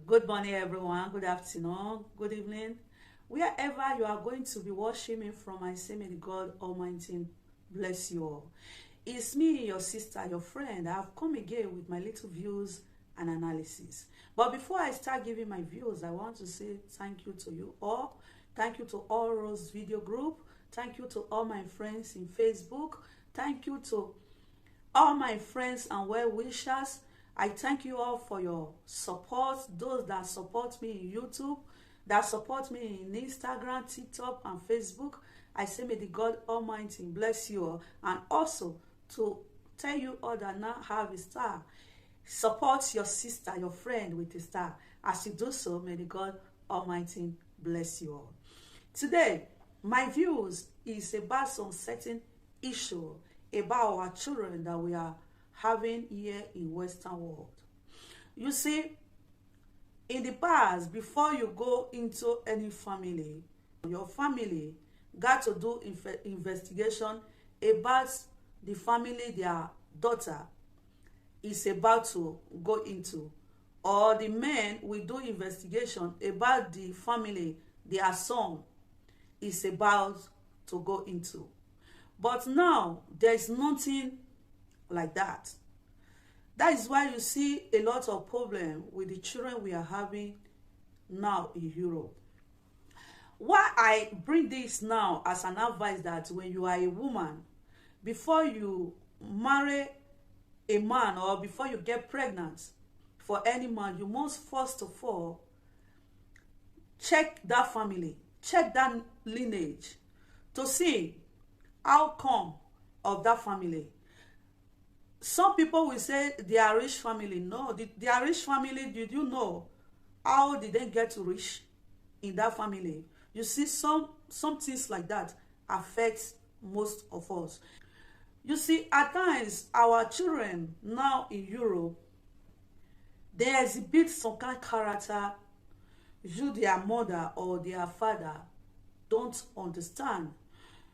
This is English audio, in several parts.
Good morning, everyone. Good afternoon. Good evening. Wherever you are going to be watching me from, I say, may the God Almighty bless you all. It's me, your sister, your friend. I've come again with my little views and analysis. But before I start giving my views, I want to say thank you to you all. Thank you to all Rose Video Group. Thank you to all my friends in Facebook. Thank you to all my friends and well-wishers. I thank you all for your support, those that support me in YouTube, that support me in Instagram, TikTok, and Facebook. I say may the God Almighty bless you all. And also to tell you all that now have a star, support your sister, your friend with a star. As you do so, may the God Almighty bless you all. Today, my views is about some certain issue about our children that we are having here in Western world. You see, in the past, before you go into any family, your family got to do investigation about the family their daughter is about to go into, or the men will do investigation about the family their son is about to go into. But now there is nothing like that. That is why you see a lot of problem with the children we are having now in Europe. Why I bring this now as an advice that when you are a woman, before you marry a man or before you get pregnant for any man, you must first of all check that family, check that lineage to see how come of that family. Some people will say they are rich family. No, they are rich family. Did you know how did they get rich in that family? You see, some things like that affect most of us. You see, at times our children now in Europe, they exhibit some kind of character you, their mother or their father, don't understand.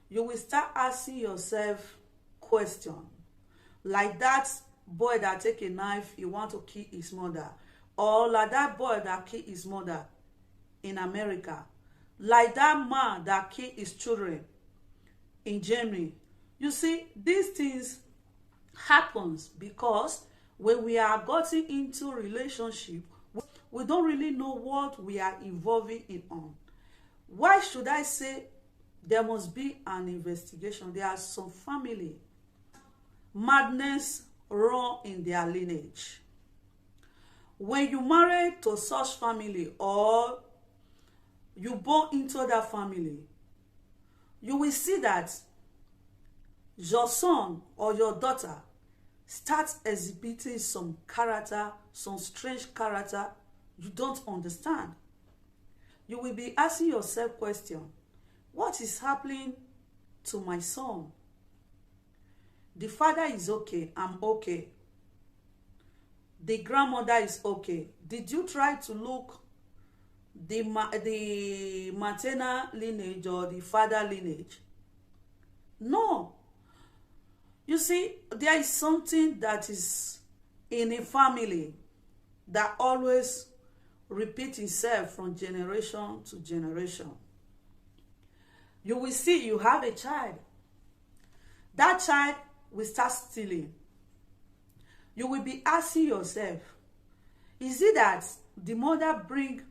You will start asking yourself questions. Like that boy that take a knife, he want to kill his mother. Or like that boy that kill his mother in America. Like that man that kill his children in Germany. You see, these things happens because when we are getting into relationship, we don't really know what we are involving in on. Why should I say there must be an investigation? There are some family madness run in their lineage. When you marry to such family or you born into that family, you will see that your son or your daughter starts exhibiting some character, some strange character you don't understand. You will be asking yourself question, what is happening to my son? The father is okay, I'm okay. The grandmother is okay. Did you try to look the maternal lineage or the father lineage? No. You see, there is something that is in a family that always repeats itself from generation to generation. You will see you have a child. That child will start stealing. You will be asking yourself, is it that the mother bring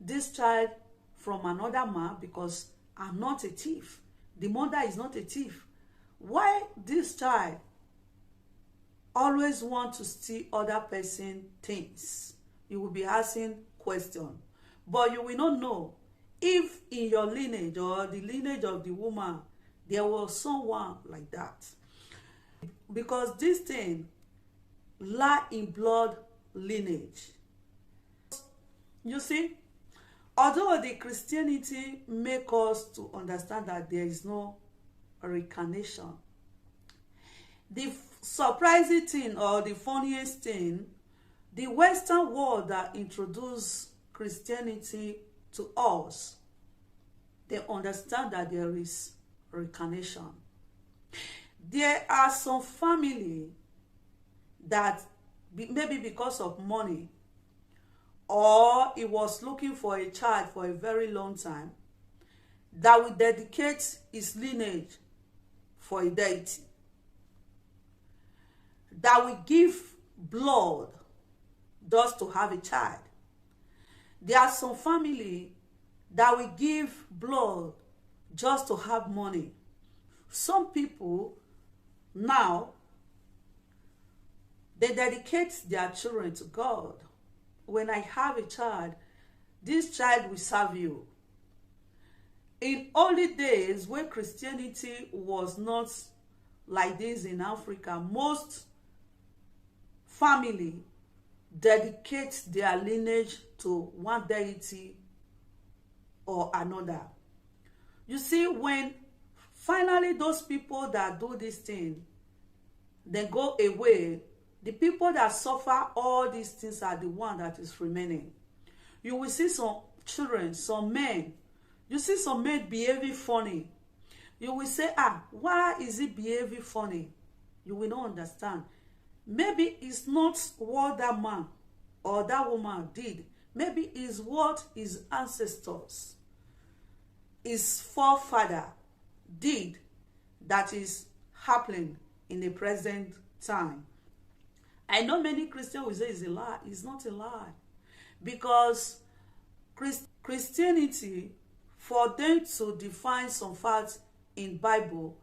this child from another man? Because I'm not a thief. The mother is not a thief. Why this child always want to steal other person things? You will be asking question. But you will not know if in your lineage or the lineage of the woman there was someone like that. Because this thing lie in blood lineage. You see, although the Christianity make us to understand that there is no reincarnation, the surprising thing or the funniest thing, the Western world that introduced Christianity to us, they understand that there is reincarnation. There are some family that maybe because of money or he was looking for a child for a very long time, that will dedicate his lineage for a deity, that will give blood just to have a child. There are some family that will give blood just to have money. Some people now, they dedicate their children to God. When I have a child, this child will serve you. In early days, when Christianity was not like this in Africa, most family dedicate their lineage to one deity or another. You see, when finally those people that do this thing, they go away, the people that suffer all these things are the one that is remaining. You will see some children, some men, you see some men behaving funny. You will say, why is he behaving funny? You will not understand. Maybe it's not what that man or that woman did. Maybe it's what his ancestors, his forefather did that is happening in the present time. I know many Christians will say it's a lie. It's not a lie. Because Christianity, for them to define some facts in Bible,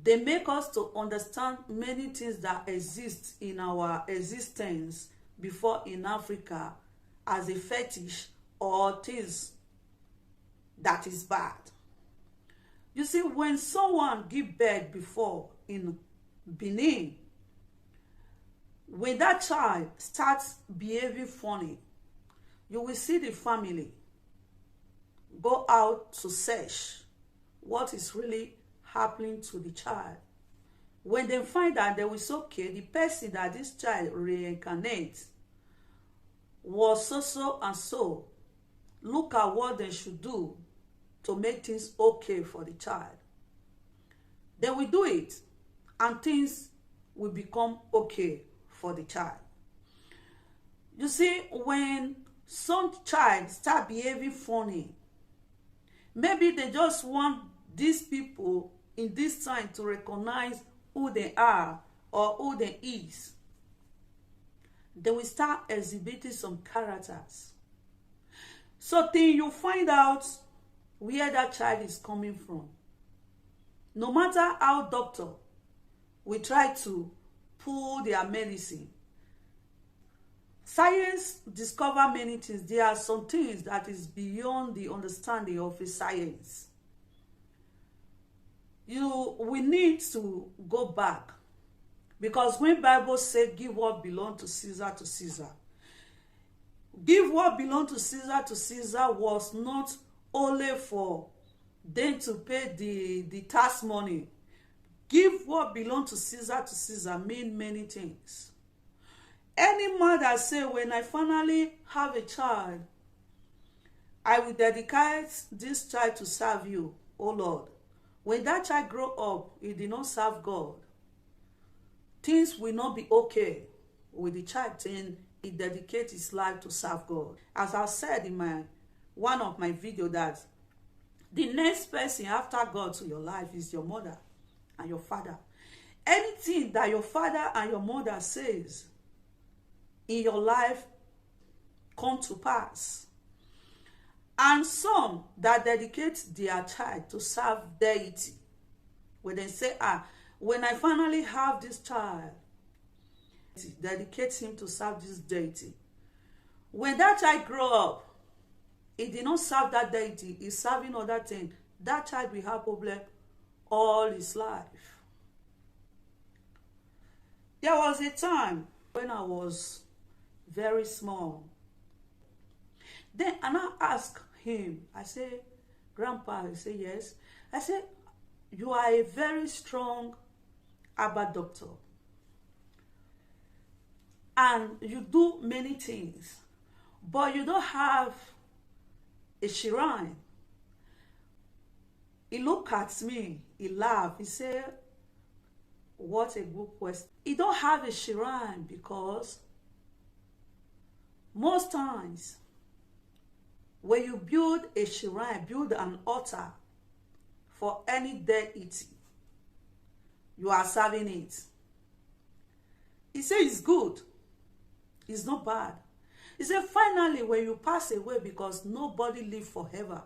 they make us to understand many things that exist in our existence before in Africa as a fetish or things that is bad. You see, when someone give birth before in Benin, when that child starts behaving funny, you will see the family go out to search what is really happening to the child. When they find out, they will say, okay, the person that this child reincarnates was so and so. Look at what they should do to make things okay for the child. They will do it, and things will become okay for the child. You see, when some child start behaving funny, maybe they just want these people in this time to recognize who they are or who they is. They will start exhibiting some characters. So till you find out where that child is coming from, no matter how doctor will try to pull their medicine, science discover many things. There are some things that is beyond the understanding of a science. We need to go back, because when Bible said give what belongs to Caesar, give what belongs to Caesar was not only for them to pay the tax money. Give what belongs to Caesar mean many things. Any man that say, when I finally have a child, I will dedicate this child to serve you, O Lord. When that child grow up, he did not serve God, things will not be okay with the child till he dedicates his life to serve God. As I said in one of my videos, that the next person after God to your life is your mother and your father. Anything that your father and your mother says in your life come to pass. And some that dedicate their child to serve deity, when they say, when I finally have this child, dedicate him to serve this deity. When that child grow up, he did not serve that deity, he's serving other things. That child will have problem all his life. There was a time when I was very small. Then and I asked him, I said, Grandpa, he said, yes. I said, you are a very strong Abba doctor. And you do many things, but you don't have a shrine. He looked at me, he laughed, he said, what a good question. He don't have a shrine because Most times, when you build a shrine, build an altar for any deity, you are serving it. He said it's good. It's not bad. He said finally when you pass away, because nobody lives forever.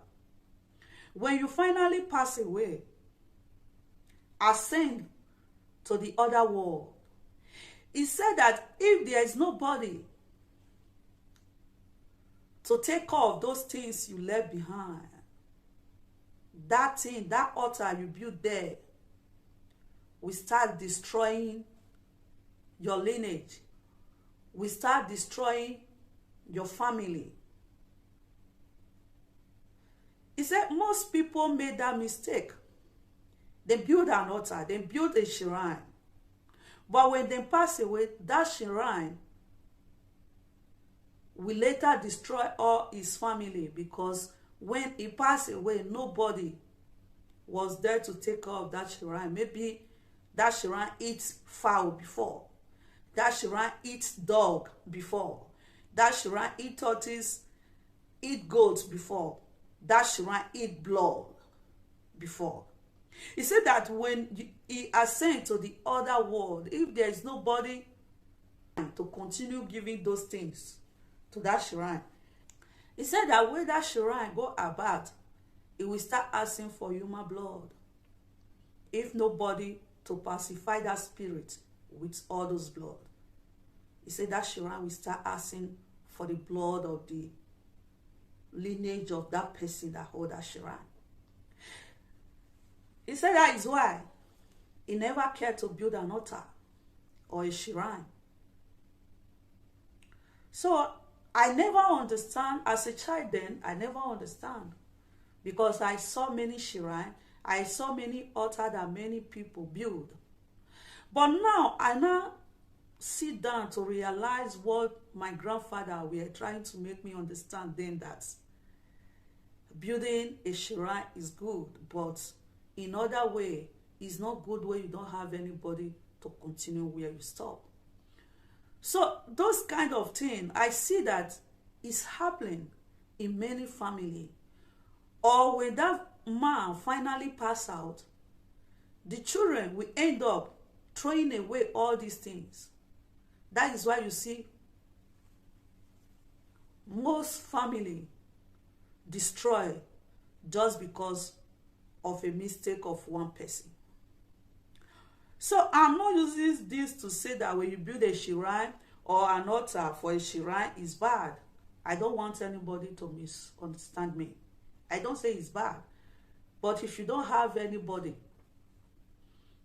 When you finally pass away, ascend to the other world. He said that if there is nobody to take care of those things you left behind, that thing, that altar you built there, will start destroying your lineage. Will start destroying your family. He said most people made that mistake. They build an altar, they build a shrine. But when they pass away, that shrine will later destroy all his family, because when he passed away, nobody was there to take care of that shrine. Maybe that shrine eats fowl before. That shrine eats dog before. That shrine eat tortoise, eat goats before. That shrine eat blood before. He said that when he ascends to the other world, if there is nobody to continue giving those things to that shrine, he said that when that shrine go about, it will start asking for human blood. If nobody to pacify that spirit with all those blood, he said that shrine will start asking for the blood of the lineage of that person that hold that shrine. He said that is why he never cared to build an altar or a shrine. So I never understand, as a child then, I never understand. Because I saw many shrines, I saw many altars that many people build. But now, I now sit down to realize what my grandfather were trying to make me understand then, that building a shrine is good, but in other way, it's not good when you don't have anybody to continue where you stop. So those kind of things, I see that is happening in many families. Or when that man finally pass out, the children will end up throwing away all these things. That is why you see most family destroy just because of a mistake of one person. So I'm not using this to say that when you build a shrine or an altar for a shrine is bad. I don't want anybody to misunderstand me. I don't say it's bad. But if you don't have anybody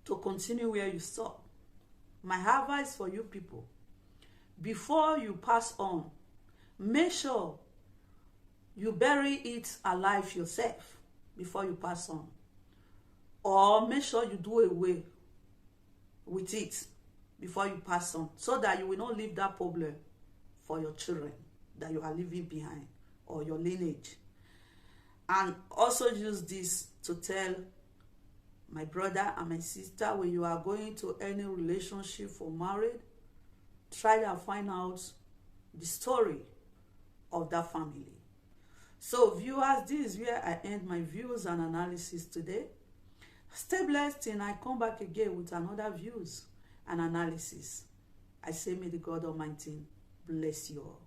to continue where you stop, my advice for you people, before you pass on, make sure you bury it alive yourself before you pass on. Or make sure you do away with it before you pass on, so that you will not leave that problem for your children that you are leaving behind, or your lineage. And also use this to tell my brother and my sister, when you are going to any relationship for marriage, try to find out the story of that family. So viewers, this is where I end my views and analysis today. Stay blessed and I come back again with another views and analysis. I say may the God Almighty bless you all.